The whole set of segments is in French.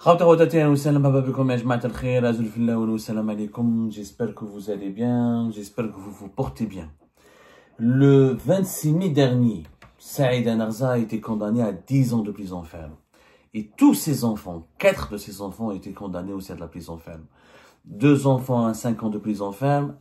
J'espère que vous allez bien, j'espère que vous vous portez bien. Le 26 mai dernier, Saïd Narza a été condamné à 10 ans de prison ferme. Et tous ses enfants, 4 de ses enfants ont été condamnés aussi à de la prison ferme. 2 enfants à 5 ans de prison ferme,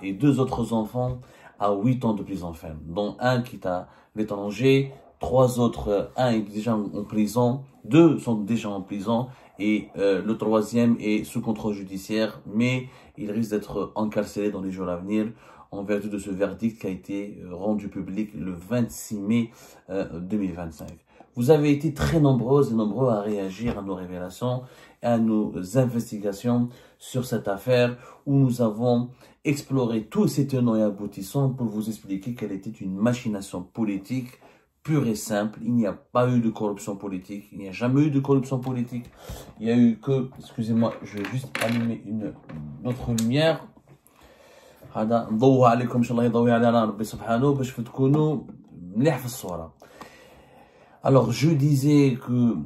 et 2 autres enfants à 8 ans de prison ferme, dont un qui est à l'étranger, 3 autres, un est déjà en prison, 2 sont déjà en prison, et le 3e est sous contrôle judiciaire, mais il risque d'être incarcéré dans les jours à venir en vertu de ce verdict qui a été rendu public le 26 mai 2025. Vous avez été très nombreuses et nombreux à réagir à nos révélations et à nos investigations sur cette affaire où nous avons exploré tous ces tenants et aboutissants pour vous expliquer qu'elle était une machination politique pure et simple. Il n'y a pas eu de corruption politique, il n'y a jamais eu de corruption politique. Il n'y a eu que, excusez-moi, je vais juste allumer une autre lumière. Alors, je disais que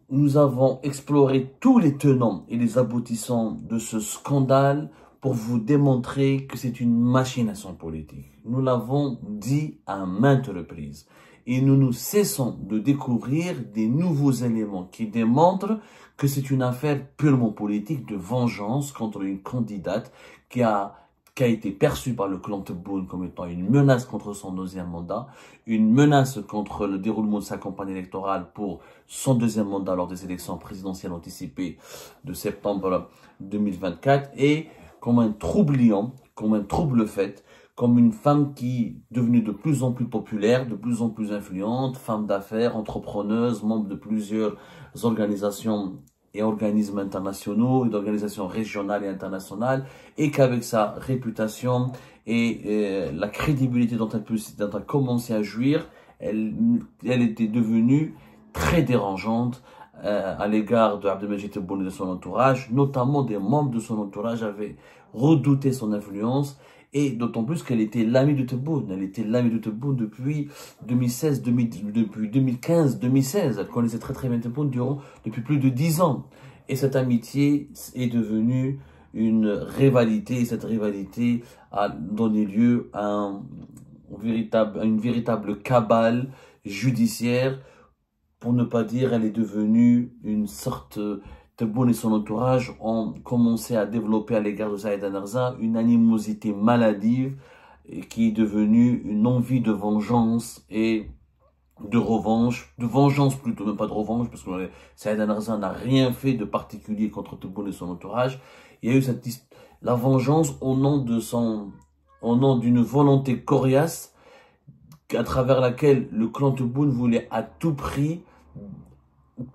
nous avons exploré tous les tenants et les aboutissants de ce scandale pour vous démontrer que c'est une machination politique. Nous l'avons dit à maintes reprises. Et nous cessons de découvrir des nouveaux éléments qui démontrent que c'est une affaire purement politique de vengeance contre une candidate qui a été perçue par le clan Tebboune comme étant une menace contre son 2e mandat, une menace contre le déroulement de sa campagne électorale pour son 2e mandat lors des élections présidentielles anticipées de septembre 2024, et comme un troublion, comme un trouble-fait, comme une femme qui est devenue de plus en plus populaire, de plus en plus influente, femme d'affaires, entrepreneuse, membre de plusieurs organisations et organismes internationaux, et d'organisations régionales et internationales, et qu'avec sa réputation et la crédibilité dont elle a commencé à jouir, elle était devenue très dérangeante à l'égard de Abdelmajid Tebboune et de son entourage. Notamment des membres de son entourage avaient redouté son influence, et d'autant plus qu'elle était l'amie de Tebboune. Elle était l'amie de Tebboune depuis 2016, depuis 2015, 2016. Elle connaissait très très bien Tebboune depuis plus de 10 ans. Et cette amitié est devenue une rivalité, et cette rivalité a donné lieu à une véritable cabale judiciaire. Pour ne pas dire, elle est devenue une sorte... Tebboune et son entourage ont commencé à développer à l'égard de Saïd Narza une animosité maladive qui est devenue une envie de vengeance et de revanche, de vengeance plutôt, même pas de revanche, parce que Saïd Narza n'a rien fait de particulier contre Tebboune et son entourage. Il y a eu la vengeance au nom d'une volonté coriace à travers laquelle le clan Tebboune voulait à tout prix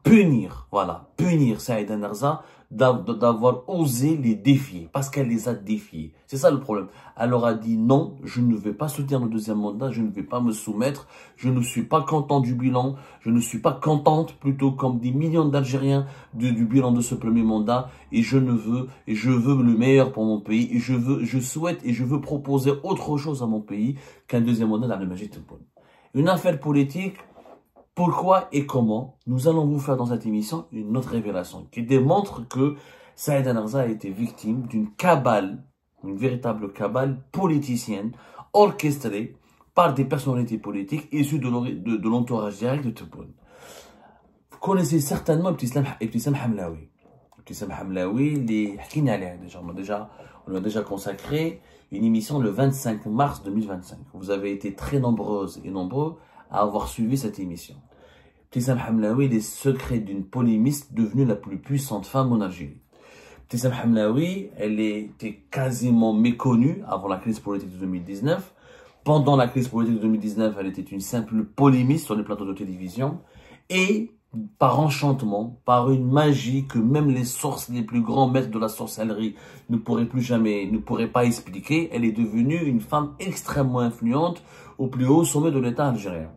punir Saïd Narza d'avoir osé les défier, parce qu'elle les a défiés. C'est ça le problème. Elle leur a dit non, je ne vais pas soutenir le 2e mandat, je ne vais pas me soumettre, je ne suis pas content du bilan, je ne suis pas contente, plutôt comme des millions d'Algériens, du bilan de ce 1er mandat, et je veux le meilleur pour mon pays, et je souhaite et je veux proposer autre chose à mon pays qu'un 2e mandat d'Abdelmajid Tebboune. Une affaire politique. Pourquoi et comment? Nous allons vous faire dans cette émission une autre révélation qui démontre que Saïd Narza a été victime d'une cabale, une véritable cabale politicienne orchestrée par des personnalités politiques issues de l'entourage direct de Tebboune. Vous connaissez certainement Ibtissam Hamlaoui. Ibtissam Hamlaoui, on lui a déjà consacré une émission le 25 mars 2025. Vous avez été très nombreuses et nombreux à avoir suivi cette émission. Ibtissam Hamlaoui, les secrets d'une polémiste devenue la plus puissante femme en Algérie. Ibtissam Hamlaoui, elle était quasiment méconnue avant la crise politique de 2019. Pendant la crise politique de 2019, elle était une simple polémiste sur les plateaux de télévision. Et par enchantement, par une magie que même les plus grands maîtres de la sorcellerie ne pourraient pas expliquer, elle est devenue une femme extrêmement influente au plus haut sommet de l'État algérien.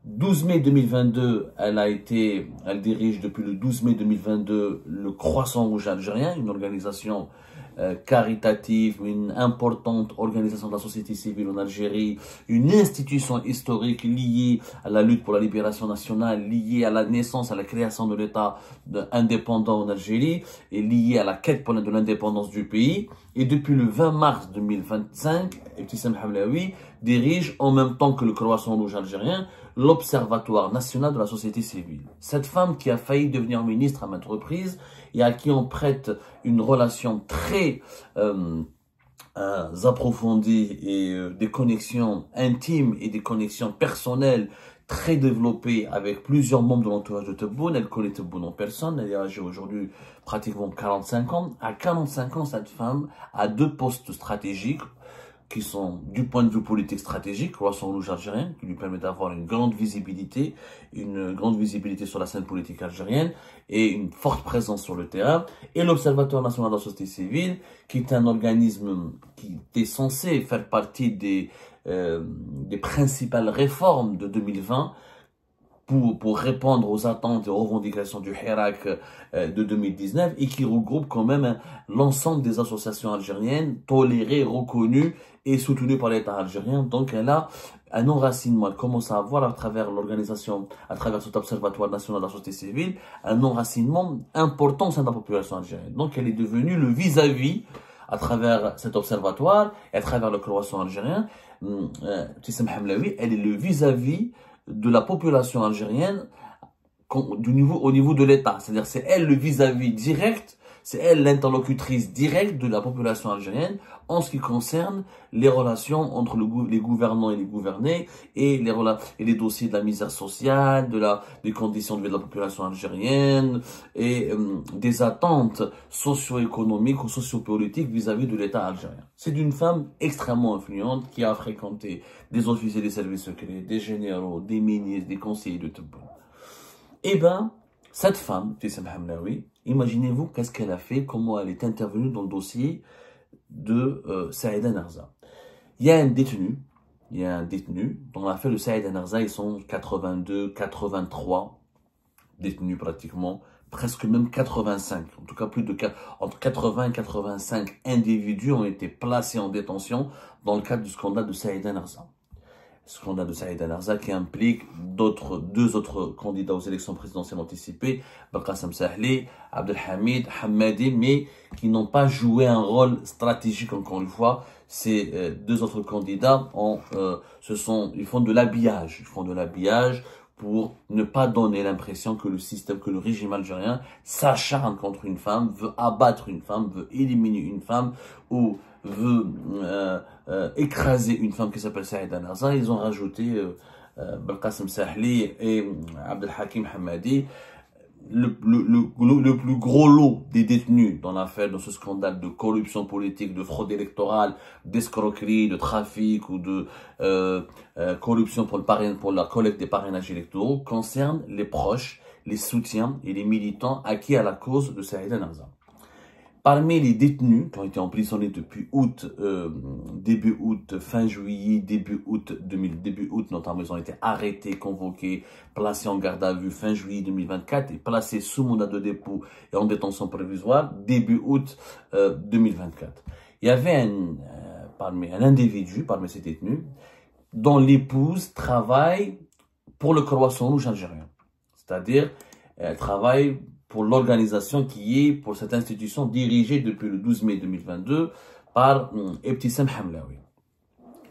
12 mai 2022, elle dirige depuis le 12 mai 2022 le Croissant Rouge algérien, une organisation caritative, une importante organisation de la société civile en Algérie, une institution historique liée à la lutte pour la libération nationale, liée à la naissance, à la création de l'État indépendant en Algérie et liée à la quête de l'indépendance du pays. Et depuis le 20 mars 2025, Ibtissam Hamlaoui dirige en même temps que le Croissant Rouge algérien l'Observatoire national de la société civile. Cette femme qui a failli devenir ministre à maintes reprises et à qui on prête une relation très approfondies et des connexions intimes et des connexions personnelles très développées avec plusieurs membres de l'entourage de Tebboune. Elle connaît Tebboune en personne, elle est âgée aujourd'hui pratiquement 45 ans. À 45 ans, cette femme a 2 postes stratégiques qui sont, du point de vue politique stratégique, Croissant Rouge algérien, qui lui permet d'avoir une grande visibilité sur la scène politique algérienne et une forte présence sur le terrain, et l'Observatoire national de la société civile, qui est un organisme qui est censé faire partie des principales réformes de 2020, pour répondre aux attentes et aux revendications du Hirak de 2019 et qui regroupe quand même l'ensemble des associations algériennes tolérées, reconnues et soutenues par l'État algérien. Donc elle a un enracinement, elle commence à avoir à travers l'organisation, à travers cet observatoire national de la société civile, un enracinement important au sein de la population algérienne. Donc elle est devenue le vis-à-vis à travers cet observatoire et à travers le Croissant algérien. Ibtissam Hamlaoui, elle est le vis-à-vis de la population algérienne au niveau de l'État. C'est-à-dire c'est elle le vis-à-vis direct, c'est elle l'interlocutrice directe de la population algérienne en ce qui concerne les relations entre les gouvernants et les gouvernés et les dossiers de la misère sociale, des conditions de vie de la population algérienne et des attentes socio-économiques ou socio-politiques vis-à-vis de l'État algérien. C'est une femme extrêmement influente qui a fréquenté des officiers des services secrets, des généraux, des ministres, des conseillers de Tebboune. Eh ben, cette femme, Ibtissam Hamlaoui, imaginez-vous qu'est-ce qu'elle a fait, comment elle est intervenue dans le dossier de Saïda Narza. Il y a un détenu dans l'affaire de Saïda Narza, ils sont 82, 83 détenus pratiquement, presque même 85, en tout cas entre 80 et 85 individus ont été placés en détention dans le cadre du scandale de Saïda Narza. Scandale de Saïda Narza qui implique deux autres candidats aux élections présidentielles anticipées, Belkacem Sahli, Abdelhamid, Hamadi, mais qui n'ont pas joué un rôle stratégique encore une fois. Ces 2 autres candidats ils font de l'habillage. Ils font de l'habillage pour ne pas donner l'impression que le régime algérien s'acharne contre une femme, veut abattre une femme, veut éliminer une femme ou veut écraser une femme qui s'appelle Saïda Narza. Ils ont rajouté Belkacem Sahli et Abdelhakim Hamadi. Le plus gros lot des détenus dans ce scandale de corruption politique, de fraude électorale, d'escroquerie, de trafic ou de corruption pour la collecte des parrainages électoraux concerne les proches, les soutiens et les militants acquis à la cause de Saïda Narza. Parmi les détenus qui ont été emprisonnés depuis début août, fin juillet, début août notamment, ils ont été arrêtés, convoqués, placés en garde à vue fin juillet 2024 et placés sous mandat de dépôt et en détention provisoire début août 2024. Il y avait un individu parmi ces détenus dont l'épouse travaille pour le Croissant Rouge algérien. C'est-à-dire, elle travaille pour l'organisation pour cette institution dirigée depuis le 12 mai 2022 par Ibtissam Hamlaoui.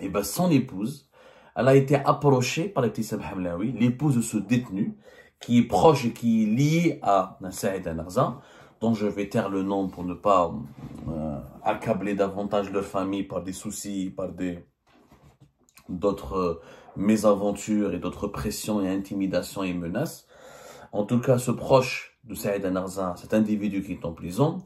Et ben son épouse, elle a été approchée par Ibtissam Hamlaoui, l'épouse de ce détenu, qui est proche et qui est lié à Saïda Narza, dont je vais taire le nom pour ne pas accabler davantage leur famille par des soucis, par d'autres mésaventures et d'autres pressions et intimidations et menaces. En tout cas, ce proche de Saïda Narza, cet individu qui est en prison,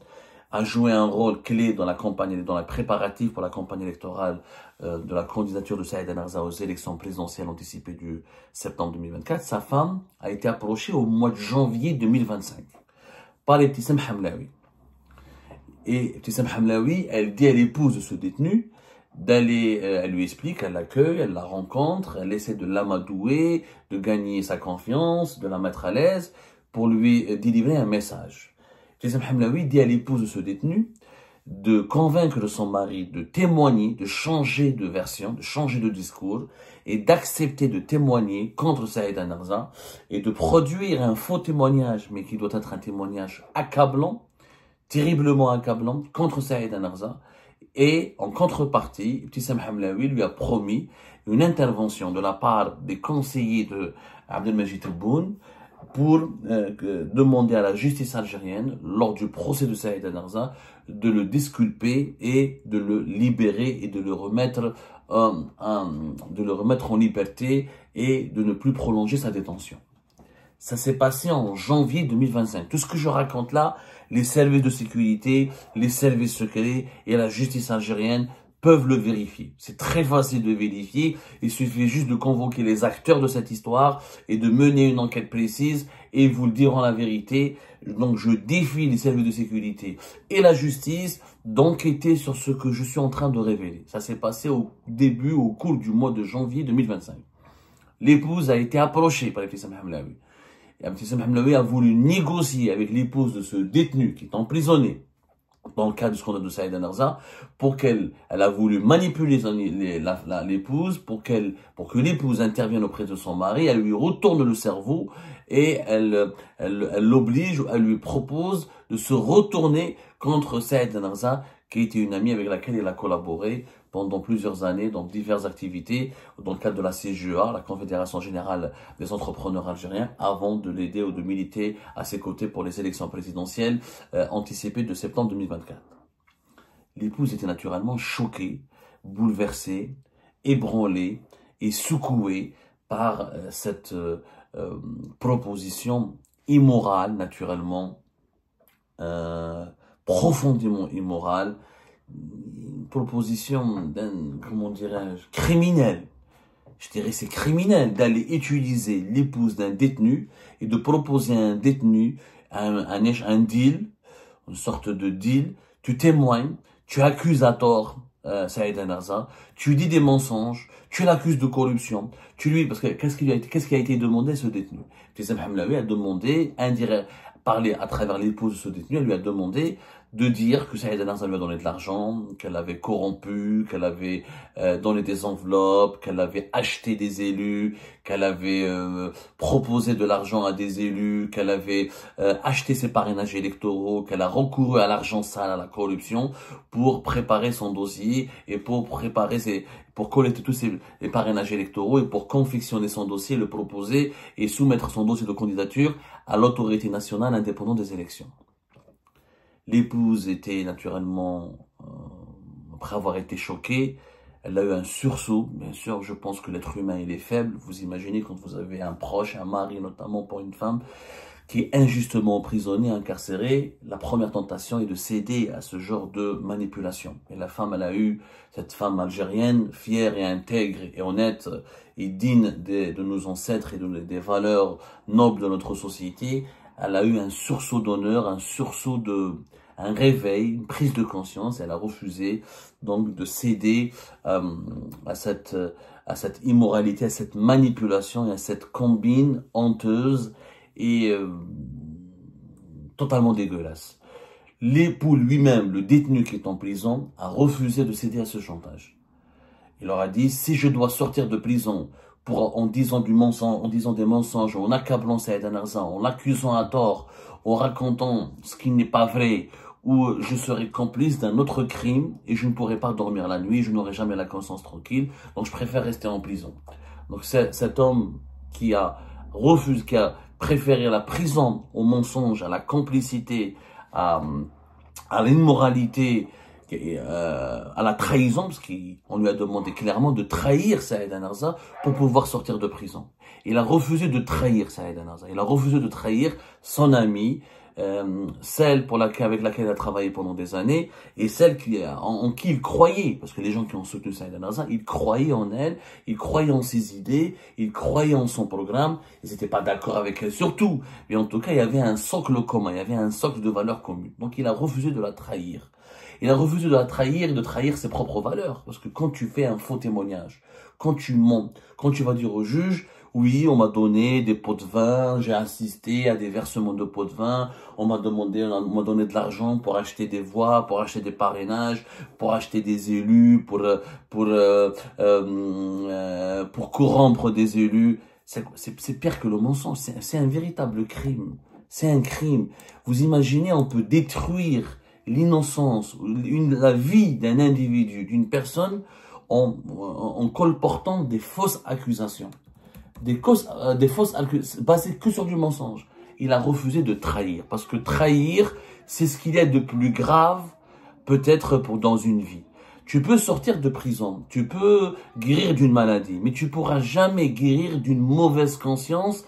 a joué un rôle clé dans les préparatifs pour la campagne électorale de la candidature de Saïda Narza aux élections présidentielles anticipées du septembre 2024. Sa femme a été approchée au mois de janvier 2025 par Ibtissam Hamlaoui. Et Ibtissam Hamlaoui, elle dit à l'épouse de ce détenu elle lui explique, elle l'accueille, elle la rencontre, elle essaie de l'amadouer, de gagner sa confiance, de la mettre à l'aise, pour lui délivrer un message. Ibtissam Hamlaoui dit à l'épouse de ce détenu de convaincre son mari de témoigner, de changer de version, de changer de discours et d'accepter de témoigner contre Saïd Narza et de produire un faux témoignage, mais qui doit être un témoignage accablant, terriblement accablant, contre Saïd Narza. Et en contrepartie, Ibtissam Hamlaoui lui a promis une intervention de la part des conseillers de Abdelmajid Tebboune pour demander à la justice algérienne, lors du procès de Saïd Narza, de le disculper et de le libérer et de le remettre en liberté et de ne plus prolonger sa détention. Ça s'est passé en janvier 2025. Tout ce que je raconte là, les services de sécurité, les services secrets et la justice algérienne peuvent le vérifier. C'est très facile de vérifier. Il suffit juste de convoquer les acteurs de cette histoire et de mener une enquête précise et ils vous le diront la vérité. Donc je défie les services de sécurité et la justice d'enquêter sur ce que je suis en train de révéler. Ça s'est passé au cours du mois de janvier 2025. L'épouse a été approchée par Ibtissam Hamlaoui. Et Ibtissam Hamlaoui a voulu négocier avec l'épouse de ce détenu qui est emprisonné dans le cas du scandale de Saïd Narza, pour elle a voulu manipuler l'épouse, pour que l'épouse intervienne auprès de son mari, elle lui retourne le cerveau et elle l'oblige, elle lui propose de se retourner contre Saïd Narza, qui était une amie avec laquelle il a collaboré pendant plusieurs années dans diverses activités dans le cadre de la CGEA, la Confédération Générale des Entrepreneurs Algériens, avant de l'aider ou de militer à ses côtés pour les élections présidentielles anticipées de septembre 2024. L'épouse était naturellement choquée, bouleversée, ébranlée et secouée par cette proposition immorale, naturellement, profondément immorale, une proposition d'un, comment dirais-je, criminel. Je dirais c'est criminel d'aller utiliser l'épouse d'un détenu et de proposer à un détenu un deal, une sorte de deal. Tu témoignes, tu accuses à tort Saïd Narza, tu dis des mensonges, tu l'accuses de corruption, parce que qu'est-ce qui a été demandé à ce détenu? Ibtissam Hamlaoui a demandé, parler à travers l'épouse de ce détenu, elle lui a demandé de dire que Saïd Narza lui a donné de l'argent, qu'elle avait corrompu, qu'elle avait donné des enveloppes, qu'elle avait acheté des élus, qu'elle avait proposé de l'argent à des élus, qu'elle avait acheté ses parrainages électoraux, qu'elle a recouru à l'argent sale, à la corruption, pour préparer son dossier et pour collecter tous les parrainages électoraux et pour confectionner son dossier, le proposer et soumettre son dossier de candidature à l'autorité nationale indépendante des élections. L'épouse était naturellement, après avoir été choquée, elle a eu un sursaut. Bien sûr, je pense que l'être humain, il est faible. Vous imaginez quand vous avez un proche, un mari notamment pour une femme, qui est injustement emprisonné, incarcéré, la première tentation est de céder à ce genre de manipulation. Et la femme, cette femme algérienne, fière et intègre et honnête et digne de nos ancêtres et des valeurs nobles de notre société, elle a eu un sursaut d'honneur, un réveil, une prise de conscience. Elle a refusé donc de céder à cette immoralité, à cette manipulation et à cette combine honteuse et totalement dégueulasse. L'époux lui-même, le détenu qui est en prison, a refusé de céder à ce chantage. Il leur a dit, si je dois sortir de prison en disant des mensonges, en accablant Saïd Narza, en l'accusant à tort, en racontant ce qui n'est pas vrai, ou je serai complice d'un autre crime et je ne pourrai pas dormir la nuit, je n'aurai jamais la conscience tranquille, donc je préfère rester en prison. Donc cet homme qui a préféré la prison au mensonge, à la complicité, à l'immoralité, à la trahison, parce qu'on lui a demandé clairement de trahir Saïd Narza pour pouvoir sortir de prison. Il a refusé de trahir Saïd Narza, il a refusé de trahir son amie, celle avec laquelle il a travaillé pendant des années, et celle en qui il croyait, parce que les gens qui ont soutenu Saïd Narza, ils croyaient en elle, ils croyaient en ses idées, ils croyaient en son programme, ils n'étaient pas d'accord avec elle surtout, mais en tout cas il y avait un socle commun, il y avait un socle de valeurs communes, donc il a refusé de la trahir. Il a refusé de la trahir et de trahir ses propres valeurs. Parce que quand tu fais un faux témoignage, quand tu mens, quand tu vas dire au juge, Oui, on m'a donné des pots de vin, j'ai assisté à des versements de pots de vin, on m'a donné de l'argent pour acheter des voix, pour acheter des parrainages, pour acheter des élus, pour corrompre des élus. C'est pire que le mensonge, c'est un véritable crime. C'est un crime. Vous imaginez, on peut détruire l'innocence, la vie d'un individu, d'une personne, en colportant des fausses accusations. Des fausses accusations basées que sur du mensonge. Il a refusé de trahir. Parce que trahir, c'est ce qu'il y a de plus grave, peut-être dans une vie. Tu peux sortir de prison, tu peux guérir d'une maladie, mais tu pourras jamais guérir d'une mauvaise conscience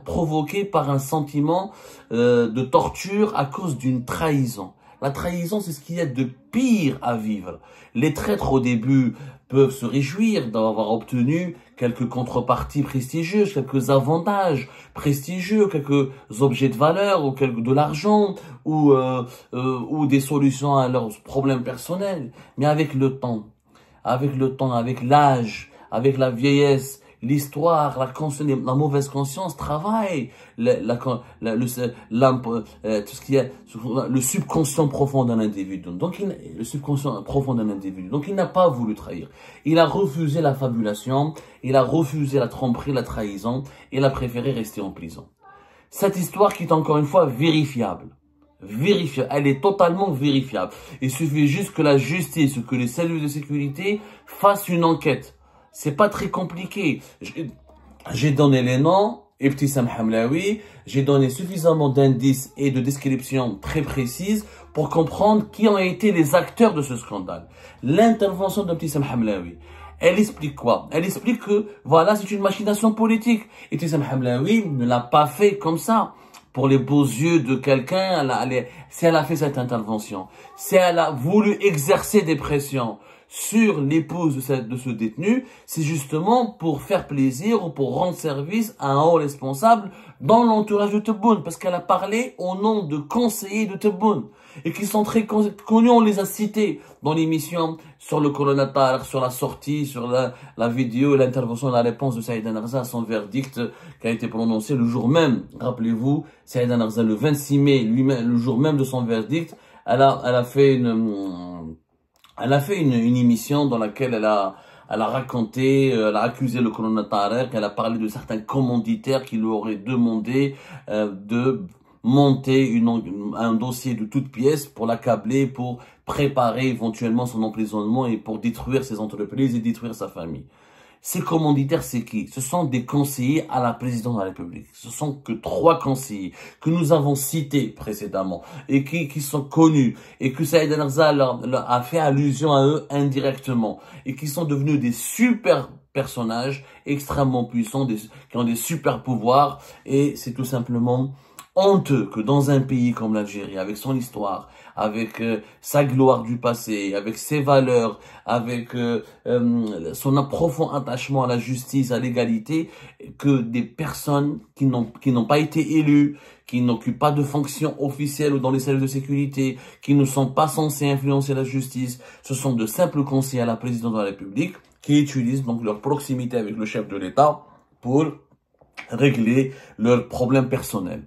provoquée par un sentiment de torture à cause d'une trahison. La trahison, c'est ce qu'il y a de pire à vivre. Les traîtres, au début, peuvent se réjouir d'avoir obtenu quelques contreparties prestigieuses, quelques avantages prestigieux, quelques objets de valeur, ou de l'argent, ou des solutions à leurs problèmes personnels. Mais avec le temps, avec l'âge, avec la vieillesse, l'histoire, la mauvaise conscience travaille tout ce qui est le subconscient profond d'un individu. Donc, le subconscient profond d'un individu. Donc, il n'a pas voulu trahir. Il a refusé la fabulation, il a refusé la tromperie, la trahison, il a préféré rester en prison. Cette histoire qui est encore une fois vérifiable. Elle est totalement vérifiable. Il suffit juste que la justice, que les services de sécurité fassent une enquête. C'est pas très compliqué. J'ai donné les noms, Ibtissam Hamlaoui, j'ai donné suffisamment d'indices et de descriptions très précises pour comprendre qui ont été les acteurs de ce scandale. L'intervention d'Ibtissam Hamlaoui, elle explique quoi? Elle explique que, voilà, c'est une machination politique. Ibtissam Hamlaoui ne l'a pas fait comme ça. Pour les beaux yeux de quelqu'un, si elle a fait cette intervention, si elle a voulu exercer des pressions sur l'épouse de ce détenu, c'est justement pour faire plaisir ou pour rendre service à un haut responsable dans l'entourage de Tebboune, parce qu'elle a parlé au nom de conseillers de Tebboune, et qui sont très connus, on les a cités dans l'émission sur le colonel Tarek, sur la sortie, sur la vidéo, l'intervention et la réponse de Saïd Narza à son verdict qui a été prononcé le jour même. Rappelez-vous, Saïd Narza, le 26 mai, lui-même, le jour même de son verdict, elle a fait une émission dans laquelle elle a raconté, elle a accusé le colonel Tarek, elle a parlé de certains commanditaires qui lui auraient demandé de monter un dossier de toutes pièces pour l'accabler, pour préparer éventuellement son emprisonnement et pour détruire ses entreprises et détruire sa famille. Ces commanditaires, c'est qui? Ce sont des conseillers à la présidence de la République. Ce sont que 3 conseillers que nous avons cités précédemment et qui sont connus et que Saïd Narza a fait allusion à eux indirectement et qui sont devenus des super personnages extrêmement puissants, qui ont des super pouvoirs, et c'est tout simplement honteux que dans un pays comme l'Algérie, avec son histoire, avec sa gloire du passé, avec ses valeurs, avec son profond attachement à la justice, à l'égalité, que des personnes qui n'ont pas été élues, qui n'occupent pas de fonctions officielles ou dans les services de sécurité, qui ne sont pas censés influencer la justice, ce sont de simples conseillers à la présidence de la République qui utilisent donc leur proximité avec le chef de l'État pour régler leurs problèmes personnels.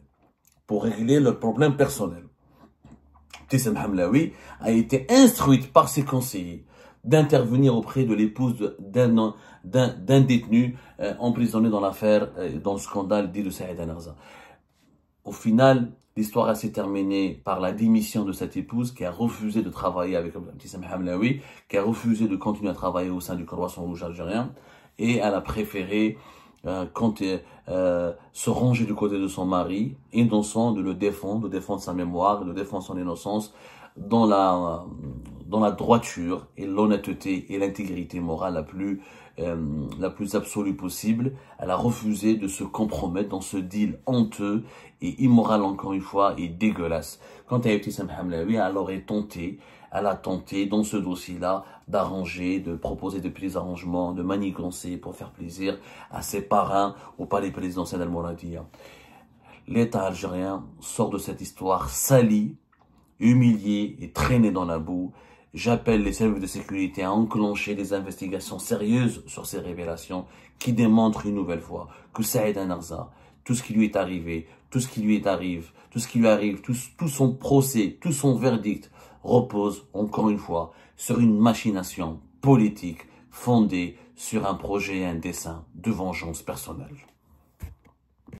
Ibtissam Hamlaoui a été instruite par ses conseillers d'intervenir auprès de l'épouse d'un détenu emprisonné dans l'affaire, dans le scandale dit de Saïd Narza. Au final, l'histoire s'est terminée par la démission de cette épouse qui a refusé de travailler avec Ibtissam Hamlaoui, qui a refusé de continuer à travailler au sein du Croissant Rouge algérien, et elle a préféré se ranger du côté de son mari, innocent, de le défendre, de défendre sa mémoire, de défendre son innocence dans la droiture et l'honnêteté et l'intégrité morale la plus absolue possible. Elle a refusé de se compromettre dans ce deal honteux et immoral, encore une fois, et dégueulasse. Quant à Ibtissam Hamlaoui, elle a tenté dans ce dossier-là d'arranger, de proposer de petits arrangements, de manigancer pour faire plaisir à ses parrains au palais présidentiel d'Al-Mouradia. L'État algérien sort de cette histoire sali, humilié et traîné dans la boue. J'appelle les services de sécurité à enclencher des investigations sérieuses sur ces révélations qui démontrent une nouvelle fois que Saïd Narza, tout ce qui lui est arrivé, tout ce qui lui arrive, tout son procès, tout son verdict repose encore une fois sur une machination politique fondée sur un projet et un dessein de vengeance personnelle.